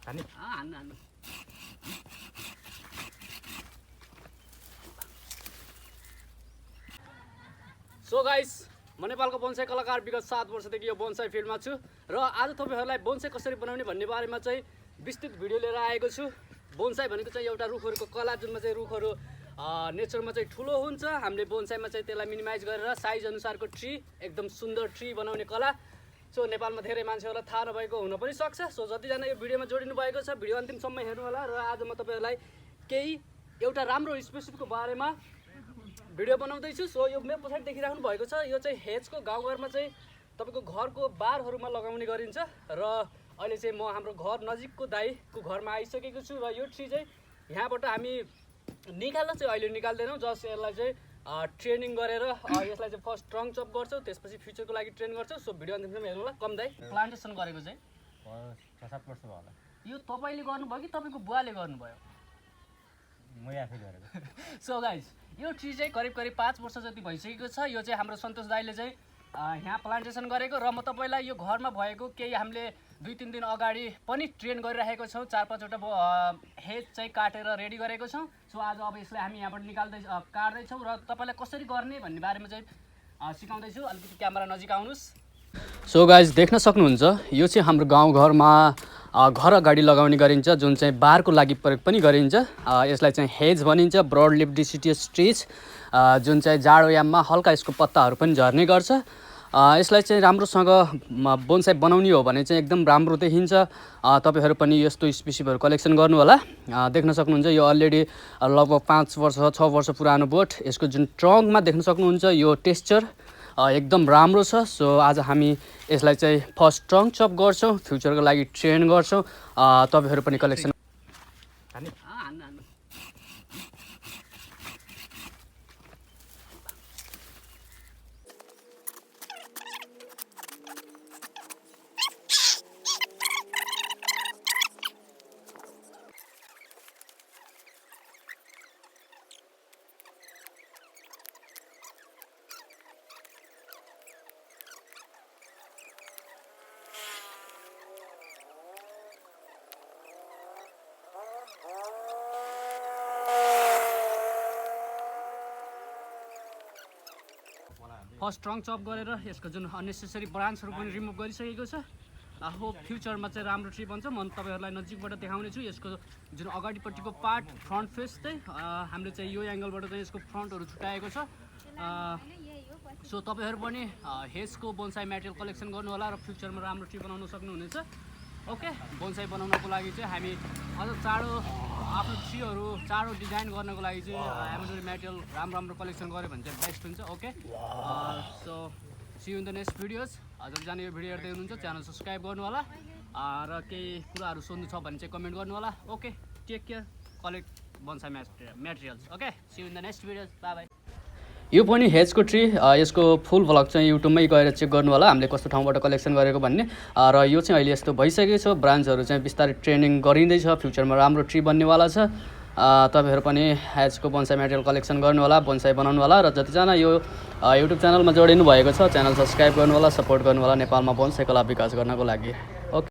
So guys म नेपालको bonsai कलाकार विगत 7 वर्षदेखि यो बोन्साई फिल्डमा छु र आज तपाईहरुलाई बोन्साई कसरी बनाउने भन्ने बारेमा चाहिँ विस्तृत भिडियो लिएर आएको छु। बोन्साई भनेको चाहिँ एउटा रुखहरुको कला जुनमा चाहिँ रुखहरु नेचरमा चाहिँ ठुलो हुन्छ। हामीले बोन्साईमा चाहिँ त्यसलाई मिनिमाइज गरेर साइज अनुसारको ट्री एकदम सुन्दर ट्री बनाउने कला। सो नेपालमा धेरै मान्छेहरुलाई थाहा नभएको हुन पनि सक्छ। सो जतिजना यो भिडियोमा जोडिनु भएको छ भिडियो अन्तिमसम्म हेर्नु होला र आज म तपाईहरुलाई केही एउटा राम्रो स्पेसिफिकको बारेमा भिडियो बनाउँदै छु। सो यो मेरो पछाडि देखिराख्नु भएको छ यो चाहिँ हेजको गाउँघरमा चाहिँ तपाईको घरको बारहरुमा लगाउने गरिन्छ र अहिले चाहिँ म हाम्रो घर नजिकको दाइको घरमा आइसकेको छु र यो ट्री चाहिँ यहाँबाट हामी निकाल्न चाहिँ अहिले निकाल्दैनौँ। जस्ट यसलाई चाहिँ ट्रेनिङ गरेर यसलाई चाहिँ फर्स्ट ट्रङ्क चप गर्छौँ, त्यसपछि फ्युचरको लागि ट्रेन गर्छौँ। सो भिडियो अन्तिमसम्म हेर्नु होला। कम दाइ प्लान्टेसन गरेको चाहिँ 6-7 वर्ष भयो होला। यो तपाईले गर्नुभयो कि तपाईको बुवाले गर्नुभयो? म आफै गरेको। सो गाइस यो ट्री चाहिँ करिब 5 वर्ष जति भइसकेको छ। यो चाहिँ हाम्रो सन्तोष दाइले चाहिँ यहाँ प्लान्टेसन गरेको र म तपाईलाई यो घरमा भएको केही हामीले 2-3 दिन अगाडि पनि ट्रेन गरिरहेको छौँ। 4-5 वटा हेज चाहिँ काटेर रेडी गरेको छौँ। सो आज अब यसलाई हामी यहाँबाट काट्दैछौँ र तपाईलाई कसरी गर्ने भन्ने बारेमा चाहिँ सिकाउँदैछु। अलिकति क्यामेरा नजिक आउनुहोस्। सो गाइस देख्न सक्नुहुन्छ यो चाहिँ हाम्रो गाउँघरमा घर अगाडि लगाउने गरिन्छ, जुन चाहिँ बारको लागि प्रयोग पनि गरिन्छ। यसलाई चाहिँ हेज भनिन्छ, ब्रड लिफ डिसिडियस ट्रिज, जुन चाहिँ जाडोयाममा हल्का यसको पत्ताहरू पनि झर्ने गर्छ। यसलाई चाहिँ राम्रोसँग बोन्साई बनाउने हो भने चाहिँ एकदम राम्रो देखिन्छ। तपाईहरु पनि यस्तो स्पिसिसहरु कलेक्सन गर्नु होला। देख्न सक्नुहुन्छ यो अलरेडी लगभग 5 वर्ष 6 वर्ष पुरानो बोट। यसको जुन ट्रङ्कमा देख्न सक्नुहुन्छ यो टेक्सचर एकदम राम्रो छ। सो आज हामी यसलाई चाहिँ फर्स्ट ट्रङ्क चप गर्छौँ, फ्युचरको लागि ट्रेन गर्छौँ। तपाईहरु पनि कलेक्सन फर्स्ट ट्रङ्क चप गरेर यसको जुन अननेसेसरी ब्रान्चहरु पनि रिमुभ गरिसकेको छ। होप फ्युचरमा चाहिँ राम्रो ट्री बन्छ। म तपाईहरुलाई नजिकबाट देखाउने छु। यसको जुन अगाडिपट्टिको पार्ट फ्रन्ट फेस चाहिँ हामीले चाहिँ यो एंगलबाट चाहिँ यसको फ्रन्टहरु छुटाएको छ। सो तपाईहरु पनि हेजको बोन्साई मटेरियल कलेक्सन गर्नु होला र फ्युचरमा राम्रो ट्री बनाउन सक्नुहुनेछ। ओके, बोन्साई बनाउनको लागि चाहिँ हामी अझ चाँडो आफ्नो ट्रीहरु चाँडो डिजाइन गर्नको लागि चाहिँ एमोजोरी मटेरियल राम्रो कलेक्सन गर्यो भने चाहिँ बेस्ट हुन्छ। Okay, so see you in the next videos. जतिजना यो भिडियो हेर्दै हुनुहुन्छ च्यानल सब्स्क्राइब गर्नु होला र केही कुराहरु सोध्नु छ भने चाहिँ कमेन्ट गर्नु होला। Okay, take care, collect bonsai materials. Okay, see you in the next videos. Bye bye. यो पनि हेजको ट्री, यसको फुल भ्लग चाहिँ युट्युबमै गएर चेक गर्नु होला हामीले कस्तो ठाउँबाट कलेक्सन गरेको भन्ने। र यो चाहिँ अहिले यस्तो भइसकेको छ। ब्रान्चहरु चाहिँ बिस्तारै ट्रेनिङ गरिँदैछ, फ्युचरमा राम्रो ट्री बन्नेवाला छ। तपाईहरु पनि हेजको बोन्साई मटेरियल कलेक्सन गर्नु होला, बोन्साई बनाउनु होला र जतिजना यो युट्युब च्यानलमा जोडिनु भएको छ च्यानल सब्स्क्राइब गर्नु होला, सपोर्ट गर्नु होला नेपालमा बोन्साई कला विकास गर्नको लागि। ओके।